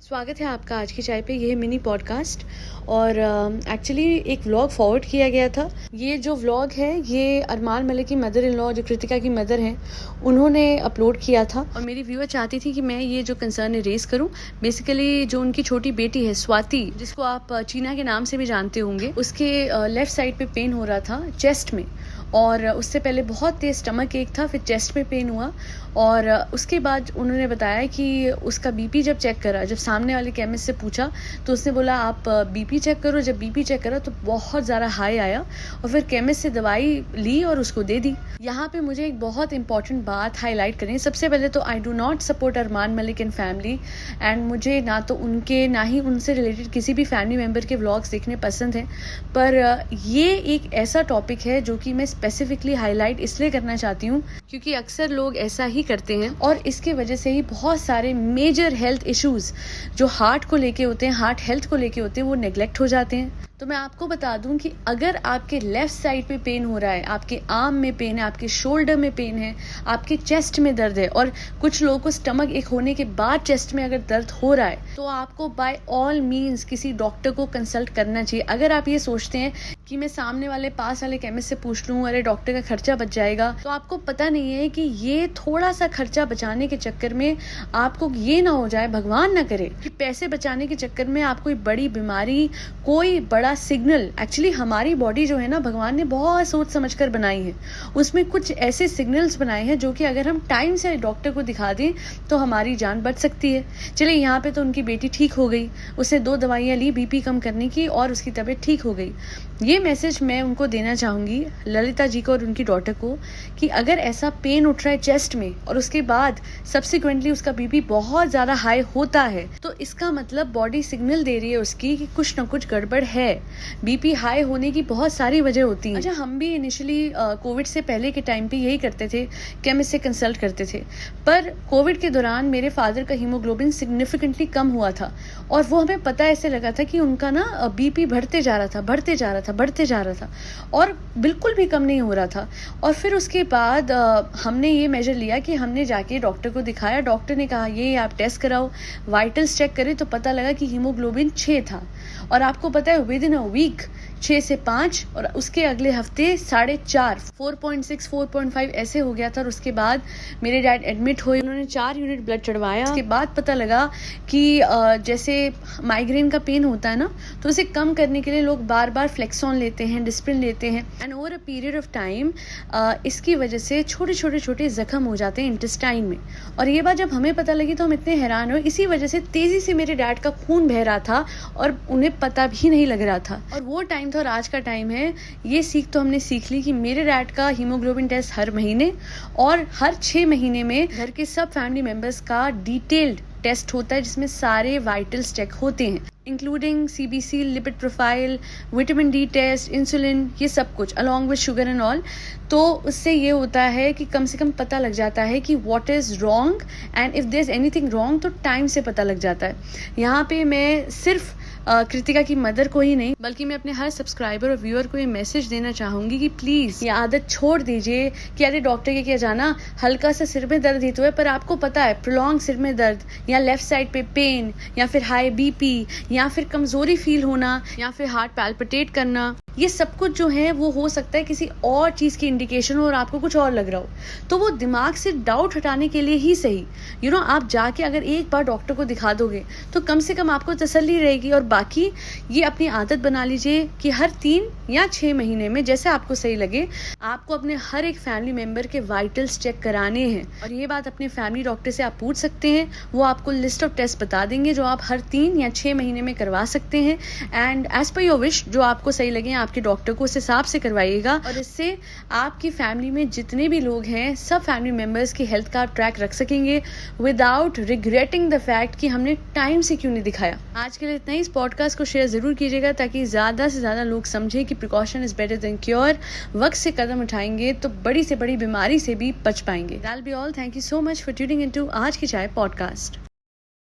स्वागत है आपका आज की चाय पे। ये है मिनी पॉडकास्ट और एक्चुअली एक व्लॉग फॉरवर्ड किया गया था। ये जो व्लॉग है ये अरमान मलिक की मदर इन लॉ जो कृतिका की मदर हैं उन्होंने अपलोड किया था और मेरी व्यूअर चाहती थी कि मैं ये जो कंसर्न है रेस करूं। बेसिकली जो उनकी छोटी बेटी है स्वाति, जिसको आप चीना के नाम से भी जानते होंगे, उसके लेफ्ट साइड पे पेन हो रहा था चेस्ट में, और उससे पहले बहुत तेज स्टमक एक था, फिर चेस्ट में पेन हुआ और उसके बाद उन्होंने बताया कि उसका बीपी जब चेक करा, जब सामने वाले केमिस्ट से पूछा तो उसने बोला आप बीपी चेक करो। जब बीपी चेक करा तो बहुत ज़्यादा हाई आया और फिर केमिस्ट से दवाई ली और उसको दे दी। यहाँ पे मुझे एक बहुत इंपॉर्टेंट बात हाईलाइट करनी है। सबसे पहले तो I do not support Armaan Malik and family, and मुझे ना तो उनके ना ही उनसे रिलेटेड किसी भी फैमिली मेम्बर के व्लॉग्स देखने पसंद हैं, पर ये एक ऐसा टॉपिक है जो कि मैं स्पेसिफिकली हाईलाइट इसलिए करना चाहती हूँ क्योंकि अक्सर लोग ऐसा ही करते हैं और इसके वजह से ही बहुत सारे मेजर हेल्थ इश्यूज जो हार्ट को लेके होते हैं, हार्ट हेल्थ को लेके होते हैं, वो नेग्लेक्ट हो जाते हैं। तो मैं आपको बता दूं कि अगर आपके लेफ्ट साइड पे पेन हो रहा है, आपके आर्म में पेन है, आपके शोल्डर में पेन है, आपके चेस्ट में दर्द है, और कुछ लोगों को स्टमक एक होने के बाद चेस्ट में अगर दर्द हो रहा है, तो आपको बाय ऑल मीन्स किसी डॉक्टर को कंसल्ट करना चाहिए। अगर आप ये सोचते हैं कि मैं सामने वाले पास वाले केमिस्ट से पूछ लूं, अरे डॉक्टर का खर्चा बच जाएगा, तो आपको पता नहीं है कि ये थोड़ा सा खर्चा बचाने के चक्कर में आपको ये ना हो जाए, भगवान ना करे, कि पैसे बचाने के चक्कर में आप कोई बड़ी बीमारी, कोई बड़ा सिग्नल। एक्चुअली हमारी बॉडी जो है ना, भगवान ने बहुत सोच समझ कर बनाई है। उसमें कुछ ऐसे सिग्नल्स बनाए हैं जो कि अगर हम टाइम से डॉक्टर को दिखा दें तो हमारी जान बच सकती है। चलिए, यहाँ पे तो उनकी बेटी ठीक हो गई, उसने 2 दवाइयाँ ली बीपी कम करने की और उसकी तबीयत ठीक हो गई। ये मैसेज मैं उनको देना चाहूँगी, ललिता जी को और उनकी डॉटर को, कि अगर ऐसा पेन उठ रहा है चेस्ट में और उसके बाद सब्सिक्वेंटली उसका बीपी बहुत ज़्यादा हाई होता है, तो इसका मतलब बॉडी सिग्नल दे रही है उसकी कि कुछ ना कुछ गड़बड़ है। बीपी हाई होने की बहुत सारी वजह होती हैं। अच्छा, हम भी इनिशियली कोविड से पहले के टाइम पे यही करते थे, केमिस्ट से कंसल्ट करते थे, पर कोविड के दौरान मेरे फादर का हीमोग्लोबिन सिग्निफिकेंटली कम हुआ था और वो हमें पता ऐसे लगा था कि उनका ना बीपी बढ़ते जा रहा था और बिल्कुल भी कम नहीं हो रहा था। और फिर उसके बाद हमने ये मेजर लिया कि हमने जाके डॉक्टर को दिखाया। डॉक्टर ने कहा ये आप टेस्ट कराओ, वाइटल्स चेक करें, तो पता लगा कि हीमोग्लोबिन 6 था। और आपको पता है विद इन अ वीक 6 से 5 और उसके अगले हफ्ते 4.5, 4.6, 4.5 ऐसे हो गया था। और उसके बाद मेरे डैड एडमिट हुए, उन्होंने 4 यूनिट ब्लड चढ़वाया। उसके बाद पता लगा कि जैसे माइग्रेन का पेन होता है ना, तो उसे कम करने के लिए लोग बार बार फ्लेक्सॉन लेते हैं, डिस्प्रिन लेते हैं, and over a period of time इसकी वजह से छोटे जख्म हो जाते हैं इंटेस्टाइन में। और ये बात जब हमें पता लगी तो हम इतने हैरान हुए। इसी वजह से तेजी से मेरे डैड का खून बह रहा था और उन्हें पता भी नहीं लग रहा था। और वो टाइम था और आज का टाइम है, ये सीख तो हमने सीख ली कि मेरे डैड का हीमोग्लोबिन टेस्ट हर महीने और हर 6 महीने में घर के सब फैमिली मेंबर्स का डिटेल्ड टेस्ट होता है, जिसमें सारे वाइटल्स चेक होते हैं, including CBC, lipid profile, vitamin D test, insulin, ये सब कुछ along with sugar and all. तो उससे ये होता है कि कम से कम पता लग जाता है कि what is wrong, and if there is anything wrong तो टाइम से पता लग जाता है। यहाँ पे मैं सिर्फ कृतिका की मदर को ही नहीं, बल्कि मैं अपने हर सब्सक्राइबर और व्यूअर को ये मैसेज देना चाहूँगी कि प्लीज़ ये आदत छोड़ दीजिए कि अरे डॉक्टर के क्या जाना, हल्का सा सिर में दर्द ही तो है। पर आपको पता है प्रोलॉन्ग सिर में दर्द या लेफ्ट साइड पे पेन या फिर हाई बीपी या फिर कमज़ोरी फील होना या फिर हार्ट पैल्पिटेट करना, ये सब कुछ जो है वो हो सकता है किसी और चीज़ की इंडिकेशन हो और आपको कुछ और लग रहा हो। तो वो दिमाग से डाउट हटाने के लिए ही सही, आप जाके अगर एक बार डॉक्टर को दिखा दोगे तो कम से कम आपको तसल्ली रहेगी। और बाकी ये अपनी आदत बना लीजिए कि हर 3 या 6 महीने में, जैसे आपको सही लगे, आपको अपने हर एक फैमिली मेंबर के वाइटल्स चेक कराने हैं। और ये बात अपने फैमिली डॉक्टर से आप पूछ सकते हैं, वो आपको लिस्ट ऑफ टेस्ट बता देंगे जो आप हर 3 या 6 महीने में करवा सकते हैं। And as per your wish, जो आपको सही लगे आपके डॉक्टर को उस हिसाब से करवाइएगा। और इससे आपकी फैमिली में जितने भी लोग हैं, सब फैमिली मेंबर्स की हेल्थ का ट्रैक रख सकेंगे विदाउट रिग्रेटिंग द फैक्ट कि हमने टाइम से क्यों नहीं दिखाया। आज के लिए इतना ही। इस पॉडकास्ट को शेयर जरूर कीजिएगा ताकि ज़्यादा से ज़्यादा लोग समझें कि precaution is better than cure. वक्त से कदम उठाएंगे तो बड़ी से बड़ी बीमारी से भी बच पाएंगे। That will be all. Thank you so much for tuning into आज की चाय पॉडकास्ट।